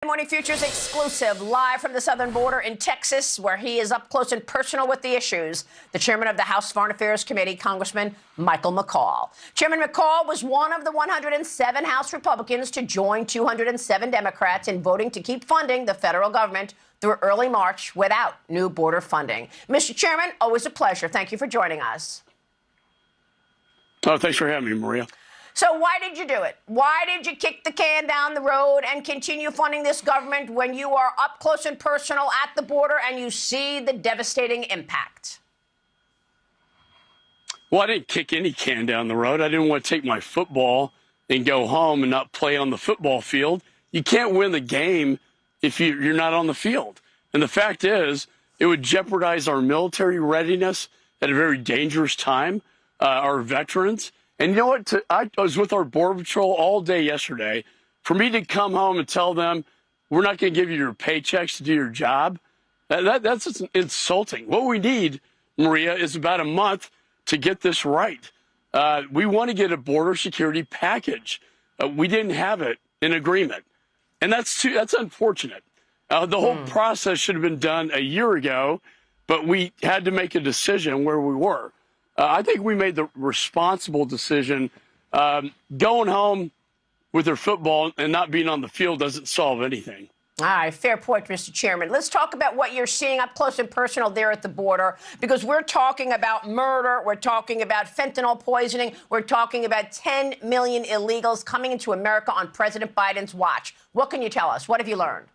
Morning Futures exclusive, live from the southern border in Texas, where he is up close and personal with the issues. The chairman of the House Foreign Affairs Committee, Congressman Michael McCaul. Chairman McCaul was one of the 107 House Republicans to join 207 Democrats in voting to keep funding the federal government through early March without new border funding. Mr. Chairman, always a pleasure. Thank you for joining us. Oh, thanks for having me, Maria. So why did you do it? Why did you kick the can down the road and continue funding this government when you are up close and personal at the border and you see the devastating impact? Well, I didn't kick any can down the road. I didn't want to take my football and go home and not play on the football field. You can't win the game if you're not on the field. And the fact is, it would jeopardize our military readiness at a very dangerous time, our veterans. And you know what? I was with our Border Patrol all day yesterday. For me to come home and tell them, we're not going to give you your paychecks to do your job, that's just insulting. What we need, Maria, is about a month to get this right. We want to get a border security package. We didn't have it in agreement. And that's unfortunate. The whole process should have been done a year ago, but we had to make a decision where we were. I think we made the responsible decision. Going home with their football and not being on the field doesn't solve anything. All right, fair point, Mr. Chairman. Let's talk about what you're seeing up close and personal there at the border, because we're talking about murder, we're talking about fentanyl poisoning, we're talking about 10 million illegals coming into America on President Biden's watch. What can you tell us? What have you learned?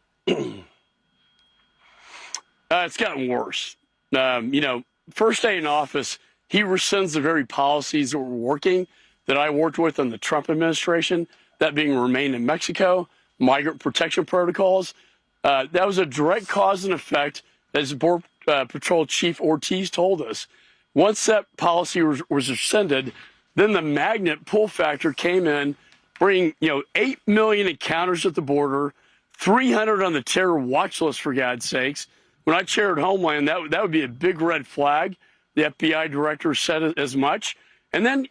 It's gotten worse. First day in office, he rescinds the very policies that were working, that I worked with in the Trump administration, that being remain in Mexico, migrant protection protocols. That was a direct cause and effect, as Border Patrol Chief Ortiz told us. Once that policy was rescinded, then the magnet pull factor came in, bringing 8 million encounters at the border, 300 on the terror watch list, for God's sakes. When I chaired Homeland, that would be a big red flag. The FBI director said as much. And then,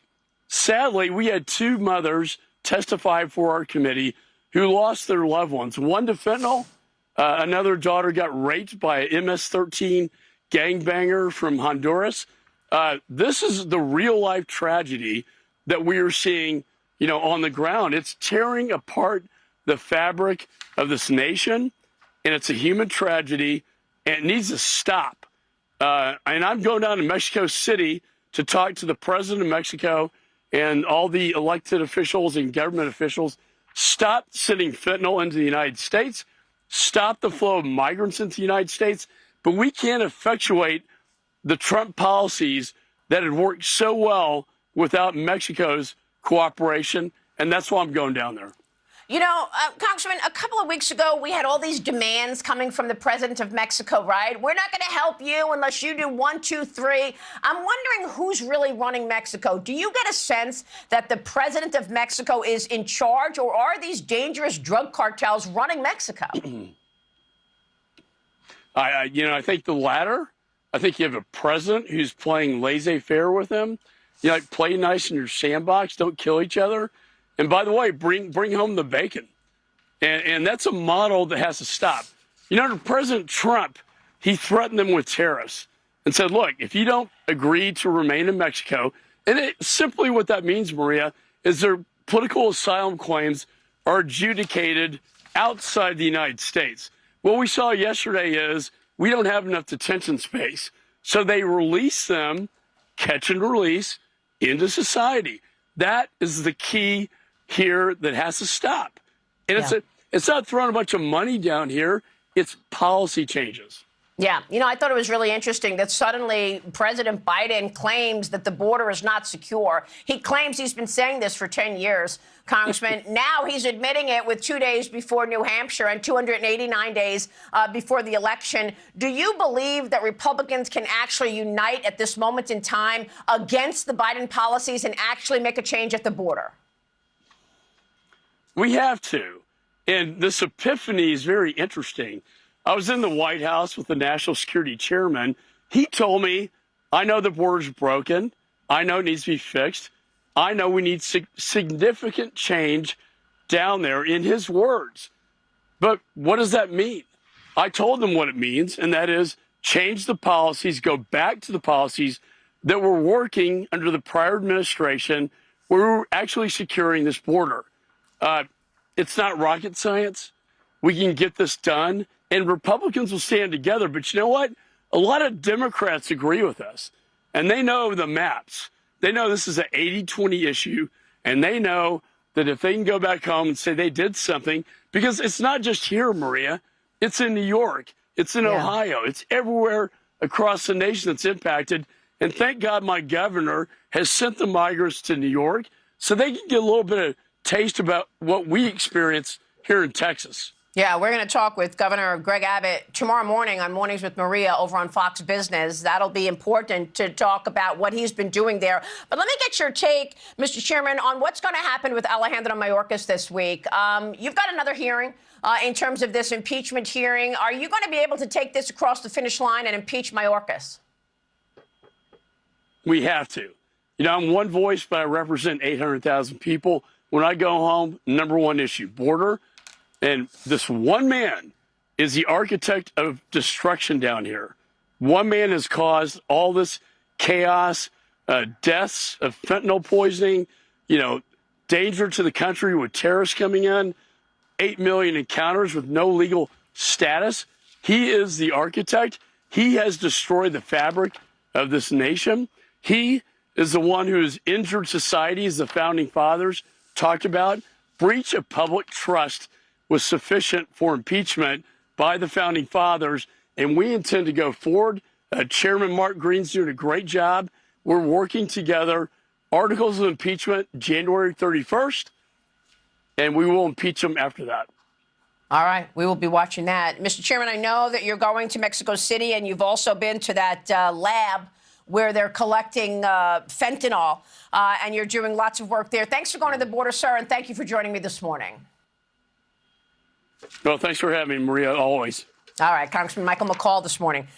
sadly, we had two mothers testify for our committee who lost their loved ones. One to fentanyl. Another daughter got raped by an MS-13 gangbanger from Honduras. This is the real-life tragedy that we are seeing, on the ground. It's tearing apart the fabric of this nation, and it's a human tragedy, and it needs to stop. And I'm going down to Mexico City to talk to the president of Mexico and all the elected officials and government officials. Stop sending fentanyl into the United States. Stop the flow of migrants into the United States. But we can't effectuate the Trump policies that had worked so well without Mexico's cooperation. And that's why I'm going down there. Congressman, a couple of weeks ago, we had all these demands coming from the president of Mexico, right? We're not going to help you unless you do 1, 2, 3. I'm wondering who's really running Mexico. Do you get a sense that the president of Mexico is in charge, or are these dangerous drug cartels running Mexico? I think the latter. I think you have a president who's playing laissez-faire with them. Play nice in your sandbox. Don't kill each other. And by the way, bring home the bacon. And that's a model that has to stop. President Trump, he threatened them with tariffs and said, look, if you don't agree to remain in Mexico, and simply what that means, Maria, is their political asylum claims are adjudicated outside the United States. What we saw yesterday is we don't have enough detention space. So they release them, catch and release, into society. That is the key here that has to stop. And it's not throwing a bunch of money down here. It's policy changes. Yeah. I thought it was really interesting that suddenly President Biden claims that the border is not secure. He claims he's been saying this for 10 years, Congressman. Now he's admitting it with 2 days before New Hampshire and 289 days before the election. Do you believe that Republicans can actually unite at this moment in time against the Biden policies and actually make a change at the border? We have to. And this epiphany is very interesting. I was in the White House with the National Security Chairman. He told me, I know the border's broken. I know it needs to be fixed. I know we need significant change down there, in his words. But what does that mean? I told them what it means, and that is change the policies, go back to the policies that were working under the prior administration where we were actually securing this border. It's not rocket science. We can get this done, and Republicans will stand together. But you know what? A lot of Democrats agree with us, and they know the maps. They know this is an 80-20 issue, and they know that if they can go back home and say they did something, because it's not just here, Maria, it's in New York, it's in Ohio, it's everywhere across the nation that's impacted. And thank God my governor has sent the migrants to New York so they can get a little bit of taste about what we experience here in Texas. Yeah, we're going to talk with Governor Greg Abbott tomorrow morning on Mornings with Maria over on Fox Business. That'll be important to talk about what he's been doing there. But let me get your take, Mr. Chairman, on what's going to happen with Alejandro Mayorkas this week. You've got another hearing in terms of this impeachment hearing. Are you going to be able to take this across the finish line and impeach Mayorkas? We have to. You know, I'm one voice, but I represent 800,000 people. When I go home, number one issue, border. And this one man is the architect of destruction down here. One man has caused all this chaos, deaths of fentanyl poisoning, you know, danger to the country with terrorists coming in, 8 million encounters with no legal status. He is the architect. He has destroyed the fabric of this nation. He is the one who has injured society, as the founding fathers talked about. Breach of public trust was sufficient for impeachment by the founding fathers, and we intend to go forward. Chairman Mark Green's doing a great job. We're working together. Articles of impeachment January 31st, and we will impeach him after that. All right. We will be watching that. Mr. Chairman, I know that you're going to Mexico City, and you've also been to that lab where they're collecting fentanyl, and you're doing lots of work there. Thanks for going to the border, sir, and thank you for joining me this morning. Well, thanks for having me, Maria, always. All right. Congressman Michael McCaul this morning.